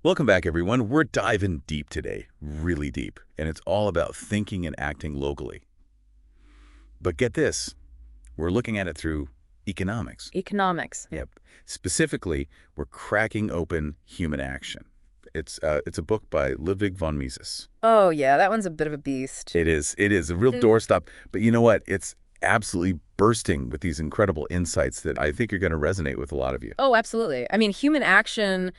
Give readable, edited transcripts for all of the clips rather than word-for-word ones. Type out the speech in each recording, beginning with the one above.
Welcome back, everyone. We're diving deep today, really deep, and it's all about thinking and acting locally. But get this, we're looking at it through economics. Economics. Yep. Specifically, we're cracking open human action. It's a book by Ludwig von Mises. Oh, yeah, that one's a bit of a beast. It is a real doorstop. But you know what? It's absolutely bursting with these incredible insights that I think are going to resonate with a lot of you. Oh, absolutely. I mean, human action,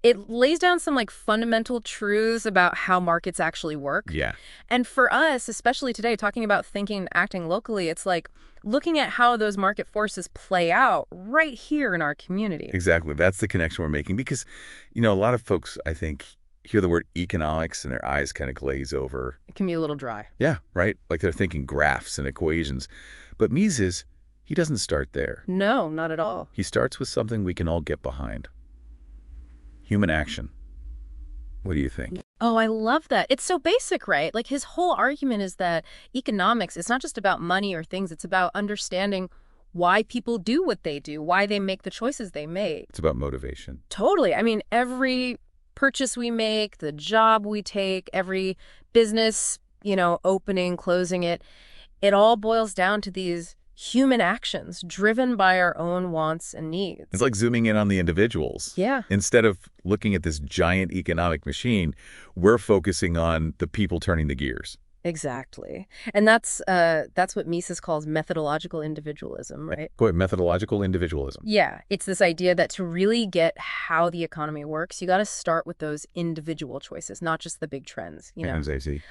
it lays down some fundamental truths about how markets actually work. Yeah. And for us, especially today, talking about thinking and acting locally, it's like looking at how those market forces play out right here in our community. Exactly. That's the connection we're making because, a lot of folks, I think, hear the word economics and their eyes kind of glaze over. It can be a little dry. Yeah, right? Like they're thinking graphs and equations. But Mises, he doesn't start there. No, not at all. He starts with something we can all get behind. Human action. What do you think? Oh, I love that. It's so basic, right? Like his whole argument is that economics is not just about money or things. It's about understanding why people do what they do, why they make the choices they make. It's about motivation. Totally. I mean, every purchase we make, the job we take, every business, opening, closing it, it all boils down to these human actions driven by our own wants and needs. It's like zooming in on the individuals. Yeah. Instead of looking at this giant economic machine, we're focusing on the people turning the gears. Exactly. And that's what Mises calls methodological individualism, right? Go ahead, methodological individualism. Yeah. It's this idea that to really get how the economy works, you got to start with those individual choices, not just the big trends,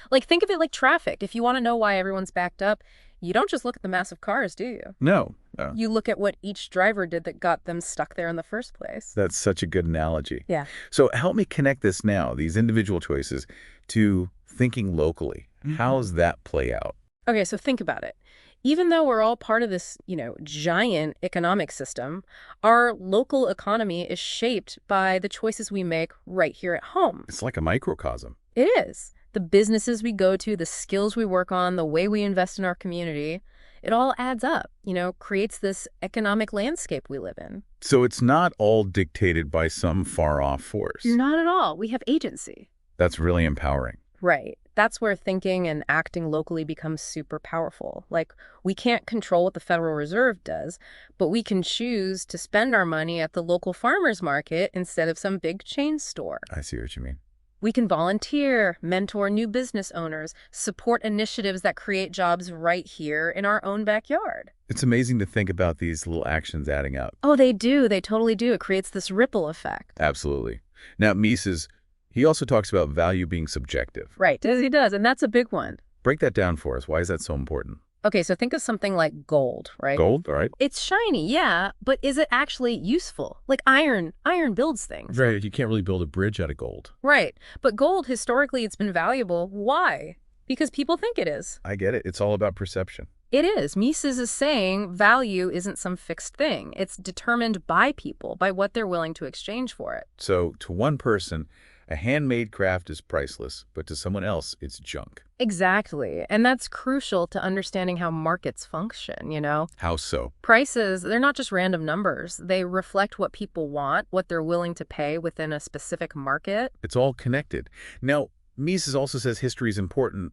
Like think of it like traffic. If you want to know why everyone's backed up, you don't just look at the massive cars, do you? No. You look at what each driver did that got them stuck there in the first place. That's such a good analogy. Yeah. So help me connect this now, these individual choices, to thinking locally. How does that play out? Okay, so think about it. Even though we're all part of this, giant economic system, our local economy is shaped by the choices we make right here at home. It's like a microcosm. It is. The businesses we go to, the skills we work on, the way we invest in our community, it all adds up, creates this economic landscape we live in. So it's not all dictated by some far-off force. Not at all. We have agency. That's really empowering. Right. That's where thinking and acting locally becomes super powerful. Like, we can't control what the Federal Reserve does, but we can choose to spend our money at the local farmer's market instead of some big chain store. I see what you mean. We can volunteer, mentor new business owners, support initiatives that create jobs right here in our own backyard. It's amazing to think about these little actions adding up. Oh, they do. They totally do. It creates this ripple effect. Absolutely. Now, Mises, he also talks about value being subjective. Right, he does, and that's a big one. Break that down for us. Why is that so important? Okay, so think of something like gold, right? Gold, all right. It's shiny, yeah, but is it actually useful? Like iron builds things. Right, you can't really build a bridge out of gold. Right, but gold, historically, it's been valuable. Why? Because people think it is. I get it. It's all about perception. It is. Mises is saying value isn't some fixed thing. It's determined by people, by what they're willing to exchange for it. So to one person, a handmade craft is priceless, but to someone else, it's junk. Exactly. And that's crucial to understanding how markets function, How so? Prices, they're not just random numbers. They reflect what people want, what they're willing to pay within a specific market. It's all connected. Now, Mises also says history is important,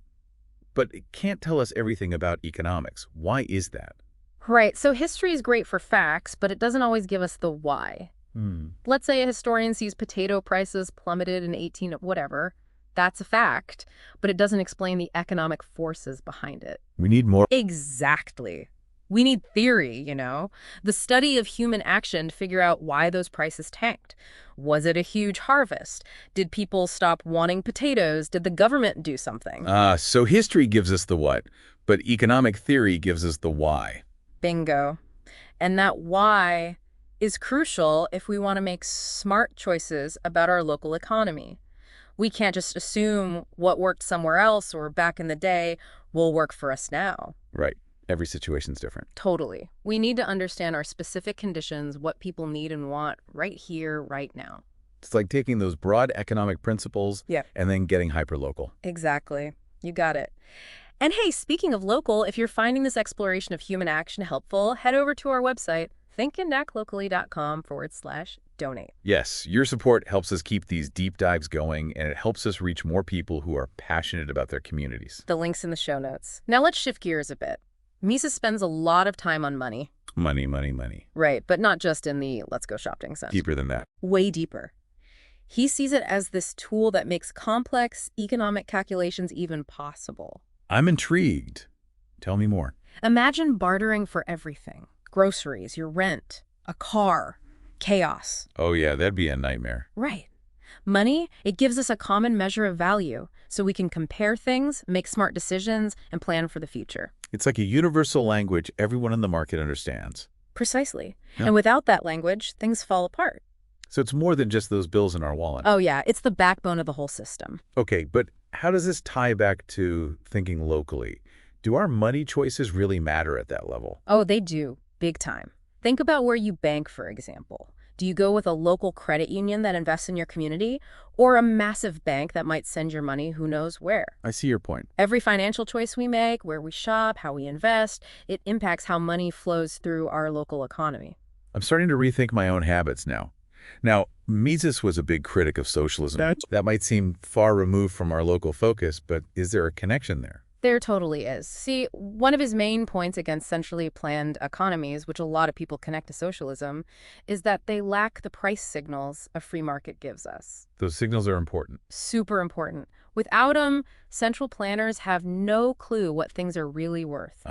but it can't tell us everything about economics. Why is that? Right. So history is great for facts, but it doesn't always give us the why. Let's say a historian sees potato prices plummeted in 18 whatever. That's a fact, but it doesn't explain the economic forces behind it. We need more. Exactly. We need theory, the study of human action to figure out why those prices tanked. Was it a huge harvest? Did people stop wanting potatoes? Did the government do something? So history gives us the what, but economic theory gives us the why. Bingo. And that why is crucial if we want to make smart choices about our local economy. We can't just assume what worked somewhere else or back in the day will work for us now. Right. Every situation's different. Totally. We need to understand our specific conditions, what people need and want right here, right now. It's like taking those broad economic principles and then getting hyperlocal. Exactly. You got it. And hey, speaking of local, if you're finding this exploration of human action helpful, head over to our website, thinkandactlocally.com/tips. donate. Yes, your support helps us keep these deep dives going, and it helps us reach more people who are passionate about their communities. The link's in the show notes. Now let's shift gears a bit. Mises spends a lot of time on money. Money, money, money. Right, but not just in the let's go shopping sense. Deeper than that. Way deeper. He sees it as this tool that makes complex economic calculations even possible. I'm intrigued. Tell me more. Imagine bartering for everything. Groceries, your rent, a car, chaos. Oh yeah, that'd be a nightmare. Right. Money, it gives us a common measure of value, so we can compare things, make smart decisions, and plan for the future. It's like a universal language everyone in the market understands. Precisely. Yeah. And without that language, things fall apart. So it's more than just those bills in our wallet. Oh yeah, it's the backbone of the whole system. Okay, but how does this tie back to thinking locally? Do our money choices really matter at that level? Oh, they do. Big time. Think about where you bank, for example. Do you go with a local credit union that invests in your community, or a massive bank that might send your money who knows where? I see your point. Every financial choice we make, where we shop, how we invest, it impacts how money flows through our local economy. I'm starting to rethink my own habits now. Now, Mises was a big critic of socialism. That might seem far removed from our local focus, but is there a connection there? There totally is. See, one of his main points against centrally planned economies, which a lot of people connect to socialism, is that they lack the price signals a free market gives us. Those signals are important. Super important. Without them, central planners have no clue what things are really worth.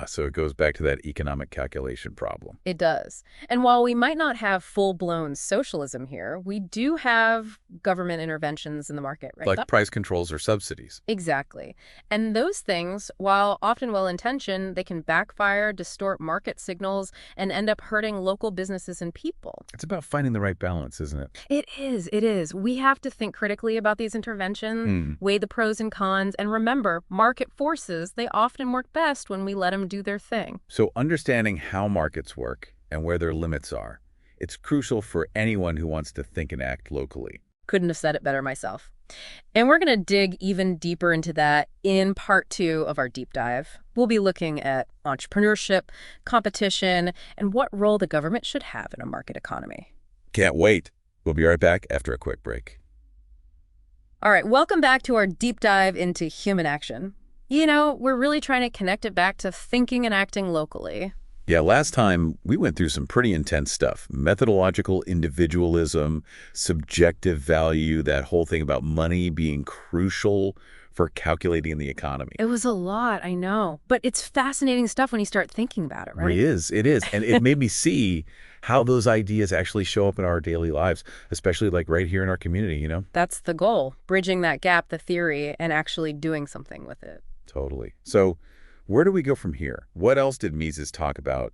So it goes back to that economic calculation problem. It does. And while we might not have full-blown socialism here, we do have government interventions in the market, right? Like price controls or subsidies. Exactly. And those things, while often well-intentioned, they can backfire, distort market signals, and end up hurting local businesses and people. It's about finding the right balance, isn't it? It is. It is. We have to think critically about these interventions, weigh the pros and cons, and remember, market forces, they often work best when we let them do their thing. So understanding how markets work and where their limits are, it's crucial for anyone who wants to think and act locally. Couldn't have said it better myself. And we're going to dig even deeper into that in part 2 of our deep dive. We'll be looking at entrepreneurship, competition, and what role the government should have in a market economy. Can't wait. We'll be right back after a quick break. All right, welcome back to our deep dive into human action. You know, we're really trying to connect it back to thinking and acting locally. Yeah, last time we went through some pretty intense stuff. Methodological individualism, subjective value, that whole thing about money being crucial for calculating the economy. It was a lot, I know. But it's fascinating stuff when you start thinking about it, right? It is. And it made me see how those ideas actually show up in our daily lives, especially like right here in our community, you know? That's the goal, bridging that gap, the theory, and actually doing something with it. Totally. So where do we go from here? What else did Mises talk about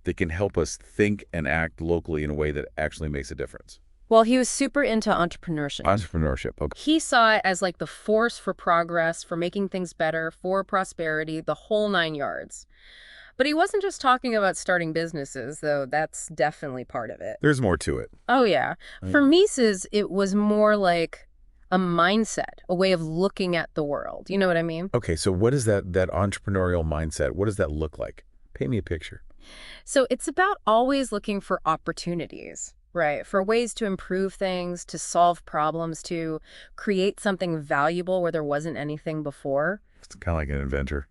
that can help us think and act locally in a way that actually makes a difference? Well, he was super into entrepreneurship. Entrepreneurship, okay. He saw it as like the force for progress, for making things better, for prosperity, the whole 9 yards. But he wasn't just talking about starting businesses, though that's definitely part of it. There's more to it. Oh, yeah. For Mises, it was more like a mindset, a way of looking at the world. You know what I mean? Okay, so what is that entrepreneurial mindset? What does that look like? Paint me a picture. So it's about always looking for opportunities, right? For ways to improve things, to solve problems, to create something valuable where there wasn't anything before. It's kind of like an inventor.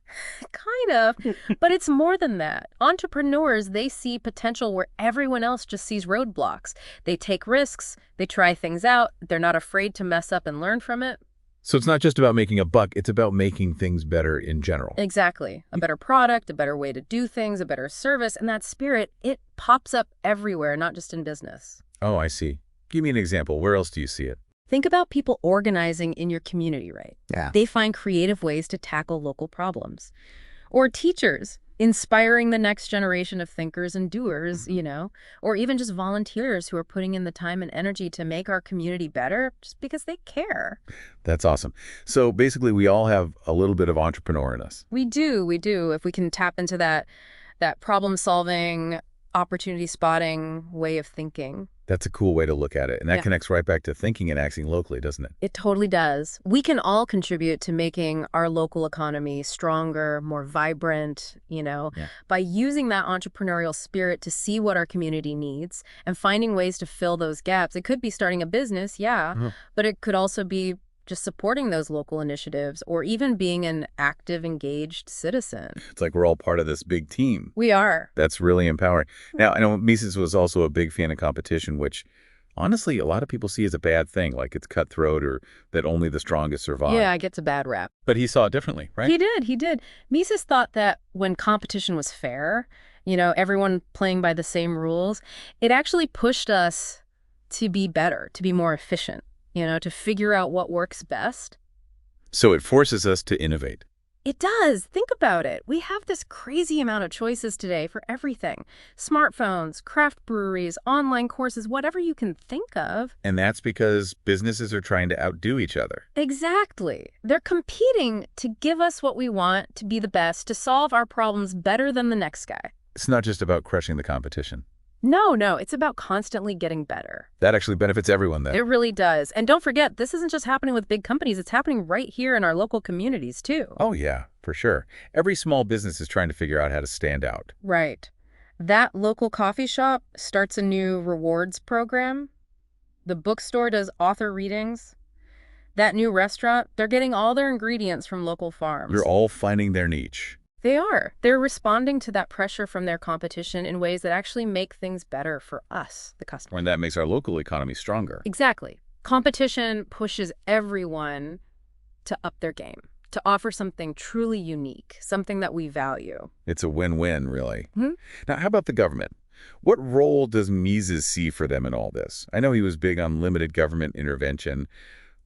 Kind of, but it's more than that. Entrepreneurs, they see potential where everyone else just sees roadblocks. They take risks, they try things out, they're not afraid to mess up and learn from it. So it's not just about making a buck, it's about making things better in general. Exactly. A better product, a better way to do things, a better service, and that spirit, it pops up everywhere, not just in business. Oh, I see. Give me an example. Where else do you see it? Think about people organizing in your community, right? Yeah. They find creative ways to tackle local problems. Or teachers, inspiring the next generation of thinkers and doers, you know, or even just volunteers who are putting in the time and energy to make our community better just because they care. That's awesome. So basically, we all have a little bit of entrepreneur in us. We do. If we can tap into that problem-solving, opportunity spotting way of thinking. That's a cool way to look at it. And that Yeah. connects right back to thinking and acting locally, doesn't it? It totally does. We can all contribute to making our local economy stronger, more vibrant, Yeah. by using that entrepreneurial spirit to see what our community needs and finding ways to fill those gaps. It could be starting a business, yeah, Mhm. but it could also be just supporting those local initiatives or even being an active, engaged citizen. It's like we're all part of this big team. We are. That's really empowering. Now, I know Mises was also a big fan of competition, which honestly, a lot of people see as a bad thing, like it's cutthroat or that only the strongest survive. Yeah, it gets a bad rap. But he saw it differently, right? He did. Mises thought that when competition was fair, everyone playing by the same rules, it actually pushed us to be better, to be more efficient, to figure out what works best. So it forces us to innovate. It does. Think about it. We have this crazy amount of choices today for everything. Smartphones, craft breweries, online courses, whatever you can think of. And that's because businesses are trying to outdo each other. Exactly. They're competing to give us what we want, to be the best, to solve our problems better than the next guy. It's not just about crushing the competition. No, it's about constantly getting better. That actually benefits everyone then. It really does. And don't forget, this isn't just happening with big companies. It's happening right here in our local communities, too. Oh, yeah, for sure. Every small business is trying to figure out how to stand out. Right. That local coffee shop starts a new rewards program. The bookstore does author readings. That new restaurant, they're getting all their ingredients from local farms. They're all finding their niche. They are. They're responding to that pressure from their competition in ways that actually make things better for us, the customer. And that makes our local economy stronger. Exactly. Competition pushes everyone to up their game, to offer something truly unique, something that we value. It's a win-win, really. Hmm? Now, how about the government? What role does Mises see for them in all this? I know he was big on limited government intervention,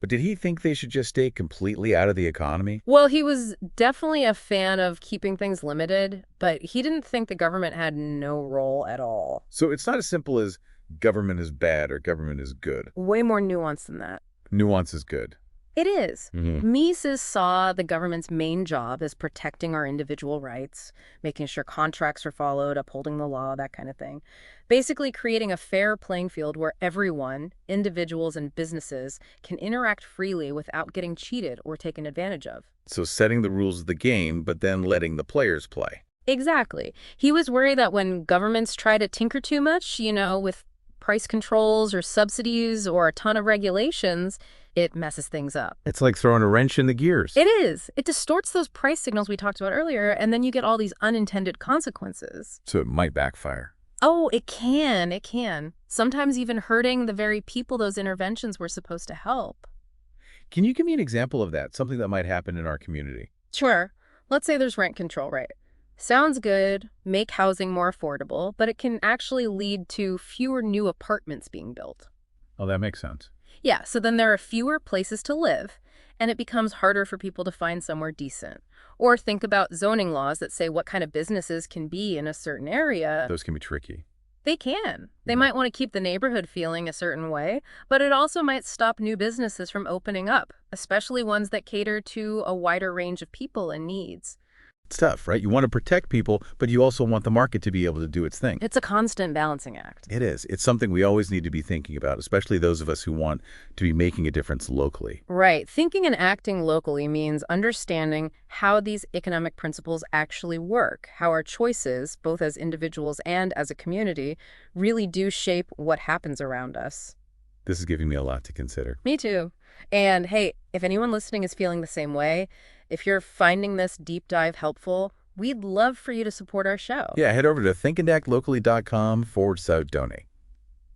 but did he think they should just stay completely out of the economy? Well, he was definitely a fan of keeping things limited, but he didn't think the government had no role at all. So it's not as simple as government is bad or government is good. Way more nuanced than that. Nuance is good. It is. Mm-hmm. Mises saw the government's main job as protecting our individual rights, making sure contracts are followed, upholding the law, that kind of thing. Basically creating a fair playing field where everyone, individuals and businesses, can interact freely without getting cheated or taken advantage of. So setting the rules of the game, but then letting the players play. Exactly. He was worried that when governments try to tinker too much, with price controls or subsidies or a ton of regulations, it messes things up. It's like throwing a wrench in the gears. It is. It distorts those price signals we talked about earlier, and then you get all these unintended consequences. So it might backfire. Oh, it can. It can. Sometimes even hurting the very people those interventions were supposed to help. Can you give me an example of that? Something that might happen in our community? Sure. Let's say there's rent control, right? Sounds good, make housing more affordable, but it can actually lead to fewer new apartments being built. Oh, that makes sense. Yeah, so then there are fewer places to live, and it becomes harder for people to find somewhere decent. Or think about zoning laws that say what kind of businesses can be in a certain area. Those can be tricky. They can. They might want to keep the neighborhood feeling a certain way, but it also might stop new businesses from opening up, especially ones that cater to a wider range of people and needs. It's tough, right? You want to protect people, but you also want the market to be able to do its thing. It's a constant balancing act. It is. It's something we always need to be thinking about, especially those of us who want to be making a difference locally. Right. Thinking and acting locally means understanding how these economic principles actually work, how our choices, both as individuals and as a community, really do shape what happens around us. This is giving me a lot to consider. Me too. And hey, if anyone listening is feeling the same way, if you're finding this deep dive helpful, we'd love for you to support our show. Yeah, head over to thinkandactlocally.com/donate.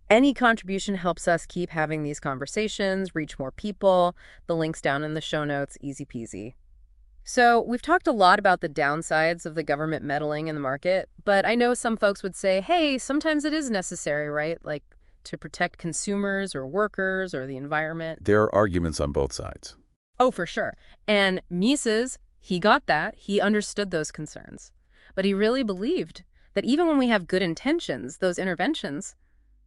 Any contribution helps us keep having these conversations, reach more people. The link's down in the show notes, easy peasy. So we've talked a lot about the downsides of the government meddling in the market, but I know some folks would say, hey, sometimes it is necessary, right? Like to protect consumers or workers or the environment. There are arguments on both sides. Oh, for sure. And Mises, he got that. He understood those concerns. But he really believed that even when we have good intentions, those interventions,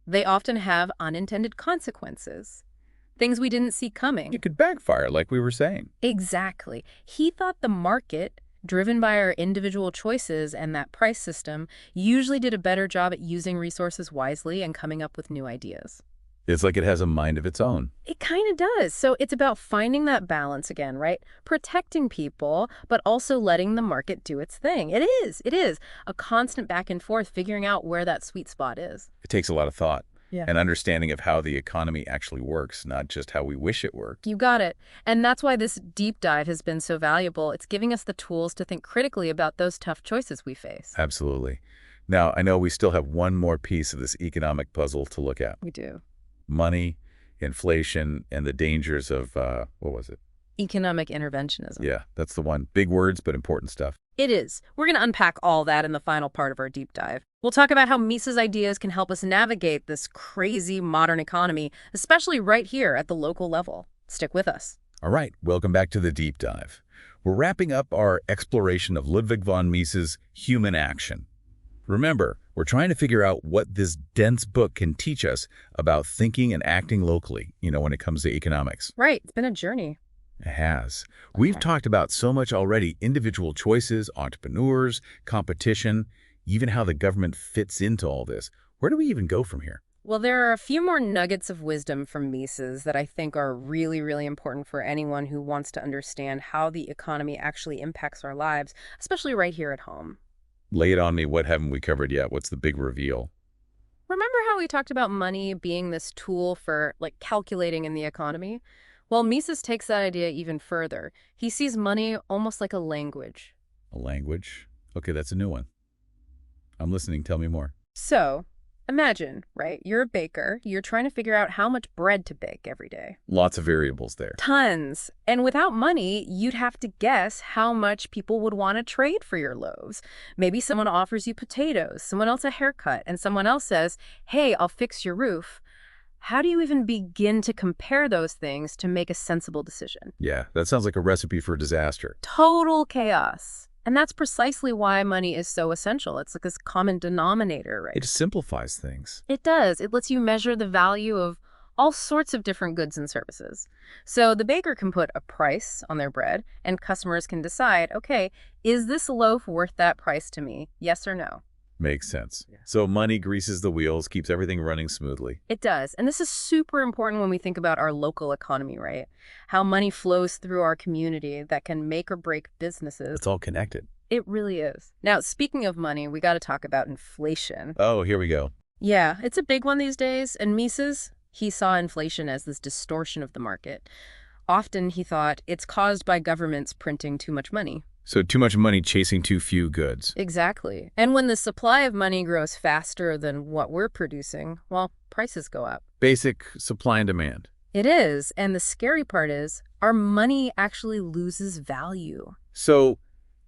they often have unintended consequences. Things we didn't see coming. It could backfire, like we were saying. Exactly. He thought the market driven by our individual choices, and that price system usually did a better job at using resources wisely and coming up with new ideas. It's like it has a mind of its own. It kind of does. So it's about finding that balance again, right? Protecting people, but also letting the market do its thing. It is. It is a constant back and forth, figuring out where that sweet spot is. It takes a lot of thought. Yeah. An understanding of how the economy actually works, not just how we wish it worked. You got it. And that's why this deep dive has been so valuable. It's giving us the tools to think critically about those tough choices we face. Absolutely. Now, I know we still have one more piece of this economic puzzle to look at. We do. Money, inflation, and the dangers of, what was it? Economic interventionism. Yeah, that's the one. Big words, but important stuff. It is. We're going to unpack all that in the final part of our deep dive. We'll talk about how Mises' ideas can help us navigate this crazy modern economy, especially right here at the local level. Stick with us. All right, welcome back to the deep dive. We're wrapping up our exploration of Ludwig von Mises' Human Action. Remember, we're trying to figure out what this dense book can teach us about thinking and acting locally, when it comes to economics. Right. It's been a journey. It has. We've talked about so much already: individual choices, entrepreneurs, competition, even how the government fits into all this. Where do we even go from here? Well, there are a few more nuggets of wisdom from Mises that I think are really, really important for anyone who wants to understand how the economy actually impacts our lives, especially right here at home. Lay it on me. What haven't we covered yet? What's the big reveal? Remember how we talked about money being this tool for, calculating in the economy? Well, Mises takes that idea even further. He sees money almost like a language. A language? Okay, that's a new one. I'm listening. Tell me more. So, imagine, right? You're a baker. You're trying to figure out how much bread to bake every day. Lots of variables there. Tons. And without money, you'd have to guess how much people would want to trade for your loaves. Maybe someone offers you potatoes, someone else a haircut, and someone else says, hey, I'll fix your roof. How do you even begin to compare those things to make a sensible decision? Yeah, that sounds like a recipe for disaster. Total chaos. And that's precisely why money is so essential. It's like this common denominator, right? It simplifies things. It does. It lets you measure the value of all sorts of different goods and services. So the baker can put a price on their bread, and customers can decide, okay, is this loaf worth that price to me? Yes or no? Makes sense. So money greases the wheels, keeps everything running smoothly. It does. And this is super important when we think about our local economy, right? How money flows through our community that can make or break businesses. It's all connected. It really is. Now, speaking of money, we got to talk about inflation. Oh, here we go. Yeah, it's a big one these days. And Mises, he saw inflation as this distortion of the market. Often he thought it's caused by governments printing too much money. So too much money chasing too few goods. Exactly. And when the supply of money grows faster than what we're producing, well, prices go up. Basic supply and demand. It is. And the scary part is our money actually loses value. So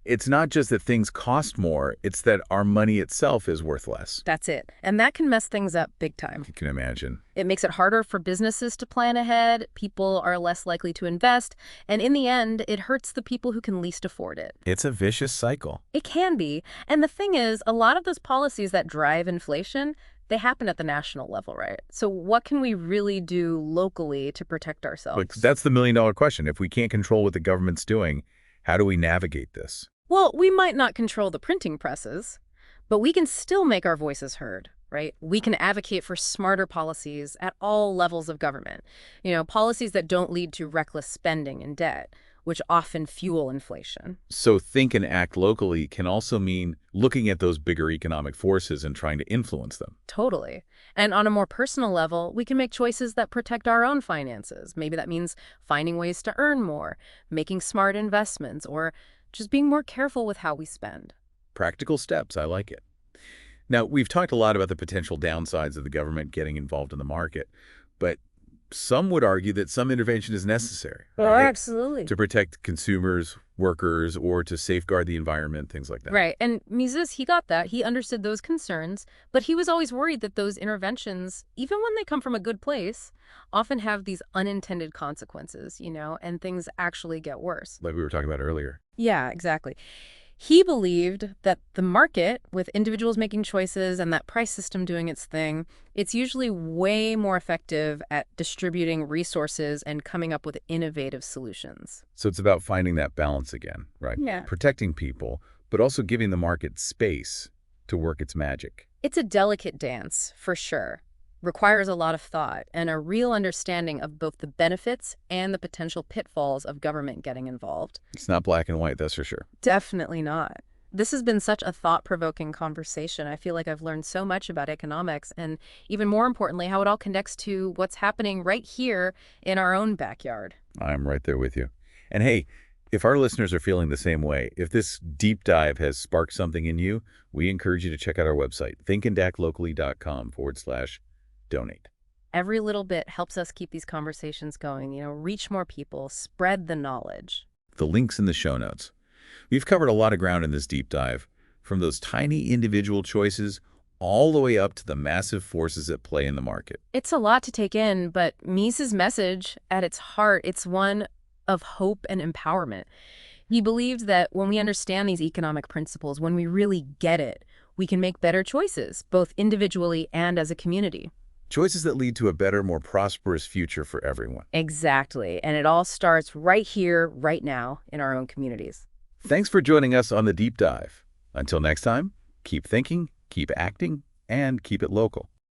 it's not just that things cost more, it's that our money itself is worth less. That's it. And that can mess things up big time. You can imagine. It makes it harder for businesses to plan ahead, people are less likely to invest, and in the end, it hurts the people who can least afford it. It's a vicious cycle. It can be. And the thing is, a lot of those policies that drive inflation, they happen at the national level, right? So what can we really do locally to protect ourselves? Look, that's the million-dollar question. If we can't control what the government's doing, how do we navigate this? Well, we might not control the printing presses, but we can still make our voices heard, right? We can advocate for smarter policies at all levels of government. Policies that don't lead to reckless spending and debt, which often fuel inflation. So think and act locally can also mean looking at those bigger economic forces and trying to influence them. Totally. And on a more personal level, we can make choices that protect our own finances. Maybe that means finding ways to earn more, making smart investments, or just being more careful with how we spend. Practical steps. I like it. Now, we've talked a lot about the potential downsides of the government getting involved in the market, but some would argue that some intervention is necessary. Oh, right? absolutely. To protect consumers, workers, or to safeguard the environment, things like that. Right. And Mises, he got that. He understood those concerns, but he was always worried that those interventions, even when they come from a good place, often have these unintended consequences, and things actually get worse. Like we were talking about earlier. Yeah, exactly. He believed that the market, with individuals making choices and that price system doing its thing, it's usually way more effective at distributing resources and coming up with innovative solutions. So it's about finding that balance again, right? Yeah. Protecting people, but also giving the market space to work its magic. It's a delicate dance, for sure. Requires a lot of thought and a real understanding of both the benefits and the potential pitfalls of government getting involved. It's not black and white, that's for sure. Definitely not. This has been such a thought-provoking conversation. I feel like I've learned so much about economics and, even more importantly, how it all connects to what's happening right here in our own backyard. I'm right there with you. And hey, if our listeners are feeling the same way, if this deep dive has sparked something in you, we encourage you to check out our website, thinkandactlocally.com/donate. Every little bit helps us keep these conversations going, reach more people, spread the knowledge. The link's in the show notes. We've covered a lot of ground in this deep dive, from those tiny individual choices all the way up to the massive forces at play in the market. It's a lot to take in, but Mises' message, at its heart, it's one of hope and empowerment. He believed that when we understand these economic principles, when we really get it, we can make better choices, both individually and as a community. Choices that lead to a better, more prosperous future for everyone. Exactly. And it all starts right here, right now, in our own communities. Thanks for joining us on the deep dive. Until next time, keep thinking, keep acting, and keep it local.